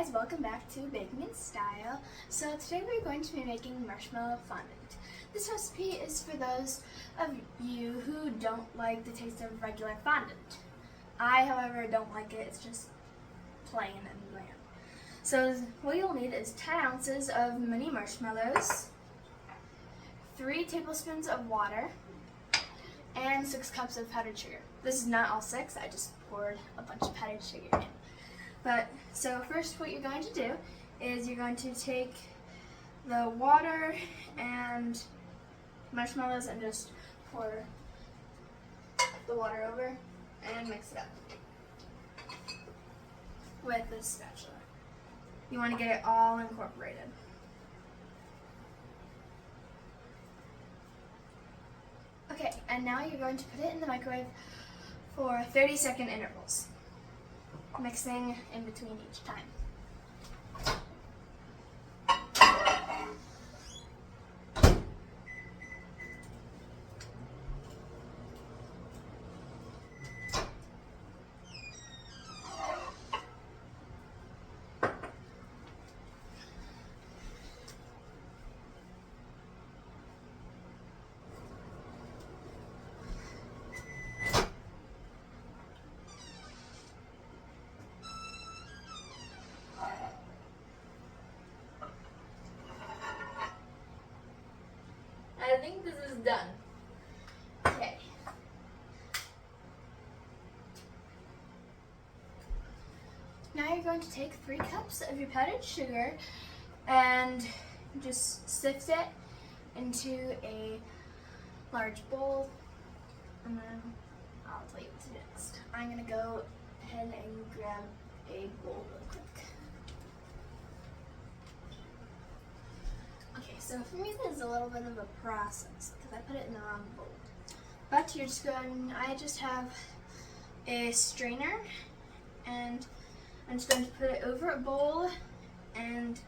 guys, welcome back to Baking in Style. So today we're going to be making marshmallow fondant. This recipe is for those of you who don't like the taste of regular fondant. I, however, don't like it. It's just plain and bland. So what you'll need is 10 ounces of mini marshmallows, 3 tablespoons of water, and 6 cups of powdered sugar. This is not all 6, I just poured a bunch of powdered sugar in. So first what you're going to do is you're going to take the water and marshmallows and just pour the water over and mix it up with this spatula. You want to get it all incorporated. Okay, and now you're going to put it in the microwave for 30-second intervals, mixing in between each time. I think this is done. Okay. Now you're going to take 3 cups of your powdered sugar and just sift it into a large bowl. And then I'll tell you what to do next. I'm going to go ahead and grab a bowl real quick. Okay, so for me this is a little bit of a process because I put it in the wrong bowl. But I just have a strainer and I'm just going to put it over a bowl and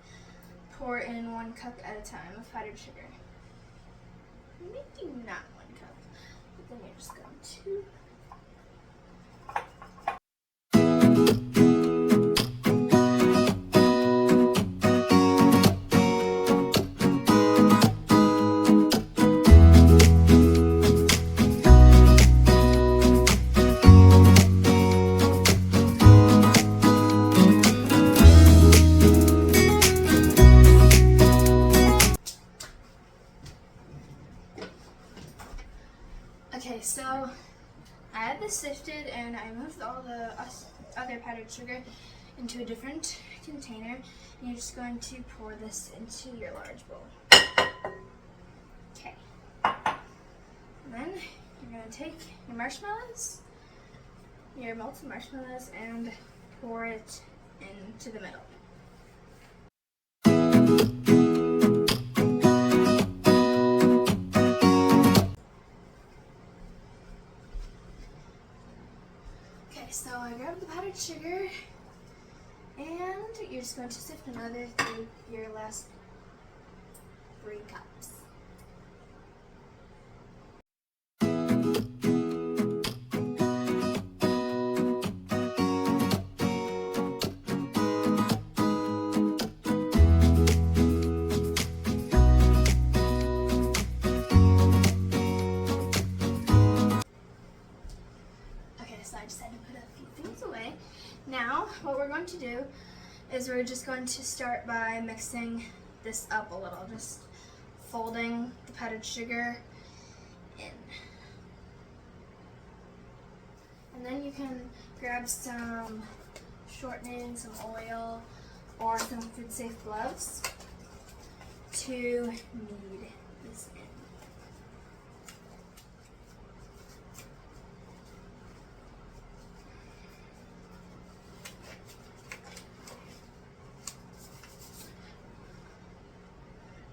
pour in 1 cup at a time of powdered sugar. Maybe not 1 cup, but then you're just going to Okay, so I had this sifted and I moved all the other powdered sugar into a different container. And you're just going to pour this into your large bowl. Okay. And then you're going to take your marshmallows, your melted marshmallows, and pour it into the middle. So I grabbed the powdered sugar, and you're just going to sift another through your last 3 cups. So I just had to put a few things away. Now, what we're going to do is we're just going to start by mixing this up a little, just folding the powdered sugar in. And then you can grab some shortening, some oil, or some food-safe gloves to knead this in.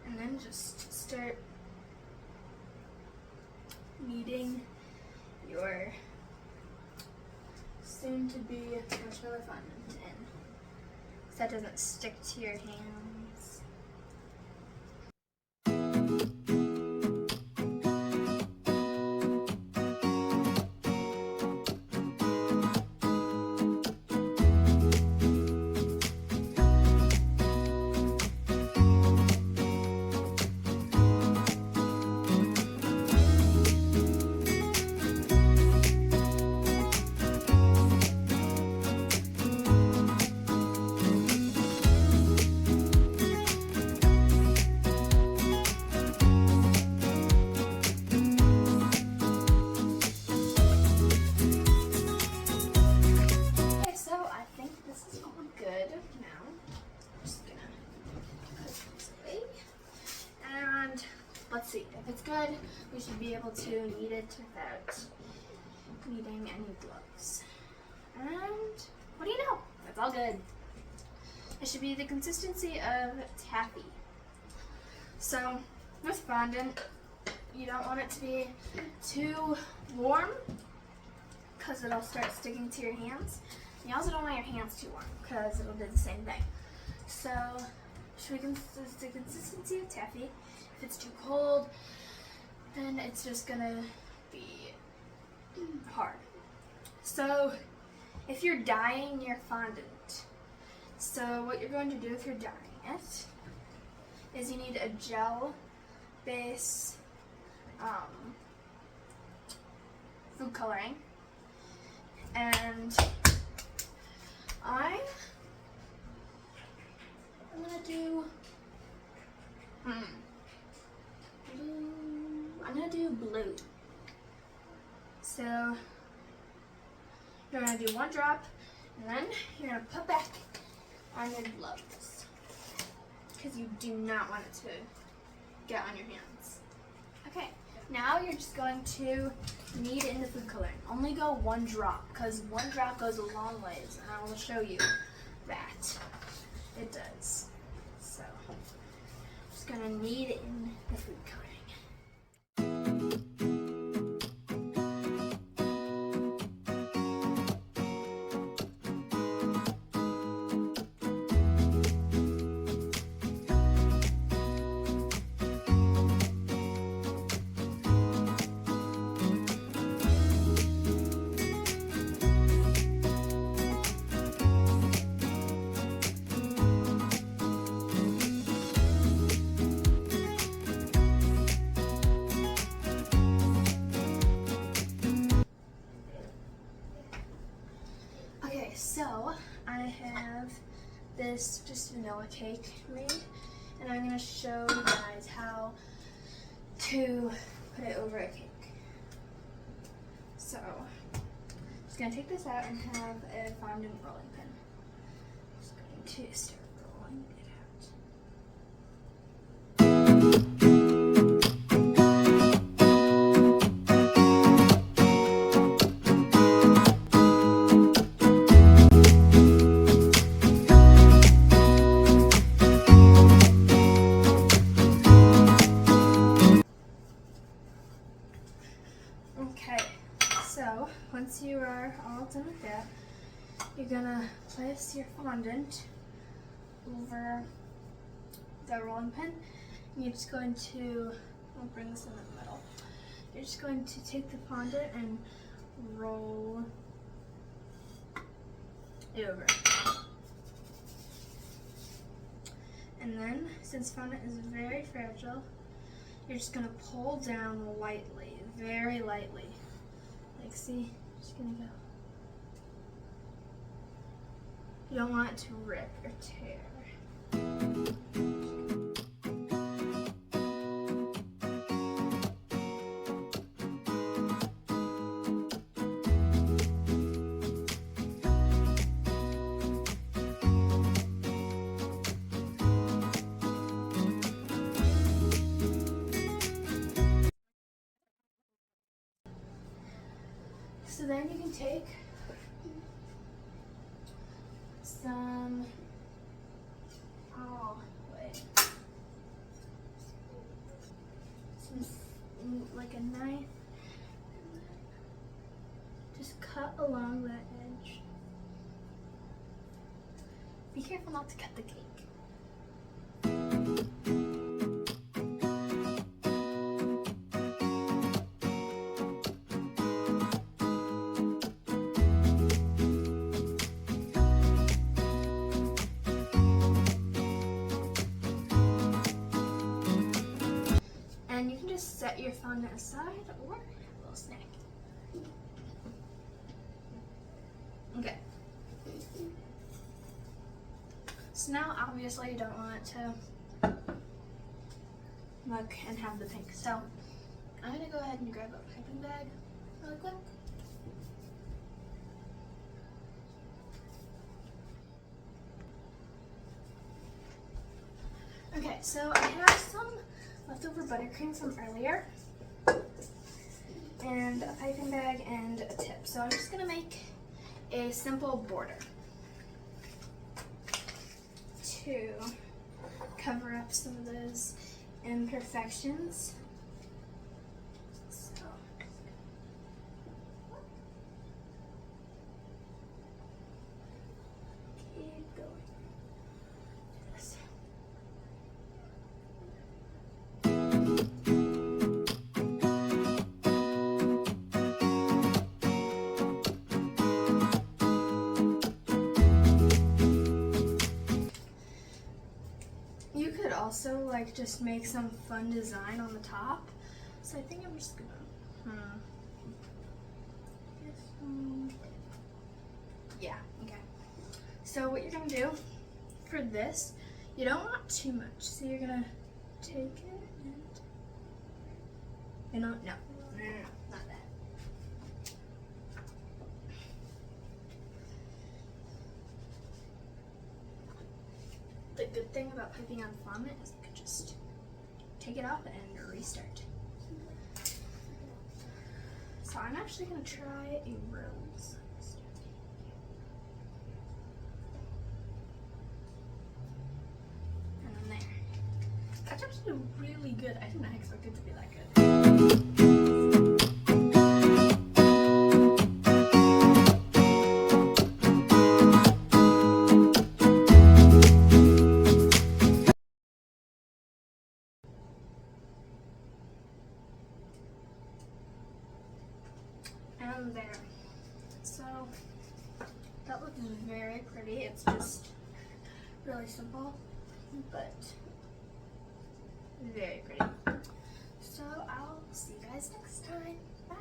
And then just start kneading your soon-to-be marshmallow fondant in, so that doesn't stick to your hands. you should be able to knead it without needing any gloves. And what do you know? It's all good. It should be the consistency of taffy. So with fondant, you don't want it to be too warm because it'll start sticking to your hands. You also don't want your hands too warm because it'll do the same thing. So should be the consistency of taffy. If it's too cold, then it's just gonna be hard. So if you're dyeing your fondant, so what you're going to do if you're dyeing it is you need a gel base food coloring, and I'm gonna do blue. So you're gonna do 1 drop, and then you're gonna put back on your gloves because you do not want it to get on your hands. Okay, now you're just going to knead in the food coloring. Only go 1 drop because 1 drop goes a long ways, and I will show you that it does. So I'm just gonna knead it in the food coloring. So I have this just vanilla cake made, and I'm going to show you guys how to put it over a cake. So I'm just going to take this out and have a fondant rolling pin. Just going to start rolling it out. Okay, so once you are all done with that, you're gonna place your fondant over the rolling pin, and you're just going to, I'll bring this in the middle, you're just going to take the fondant and roll it over. And then, since fondant is very fragile, you're just gonna pull down lightly, very lightly. Like, see, just gonna go. You don't want it to rip or tear. So then you can take some, like a knife, just cut along that edge. Be careful not to cut the cake. And you can just set your fondant aside or have a little snack. Okay. So now obviously you don't want it to look and have the pink. So I'm gonna go ahead and grab a piping bag really quick. Okay, so I have some leftover buttercream from earlier. and a piping bag and a tip. So I'm just gonna make a simple border to cover up some of those imperfections. So keep going. This. You could also like just make some fun design on the top. So I think I'm just gonna, yeah, okay. So what you're gonna do for this, you don't want too much. So you're gonna take it and, no, not that. The good thing about piping on fondant is you can just take it off and restart. So I'm actually gonna try a rose. And then there. That's actually really good. I did not expect it to be that good. And there. So that looks very pretty. It's just really simple, but very pretty. So I'll see you guys next time. Bye.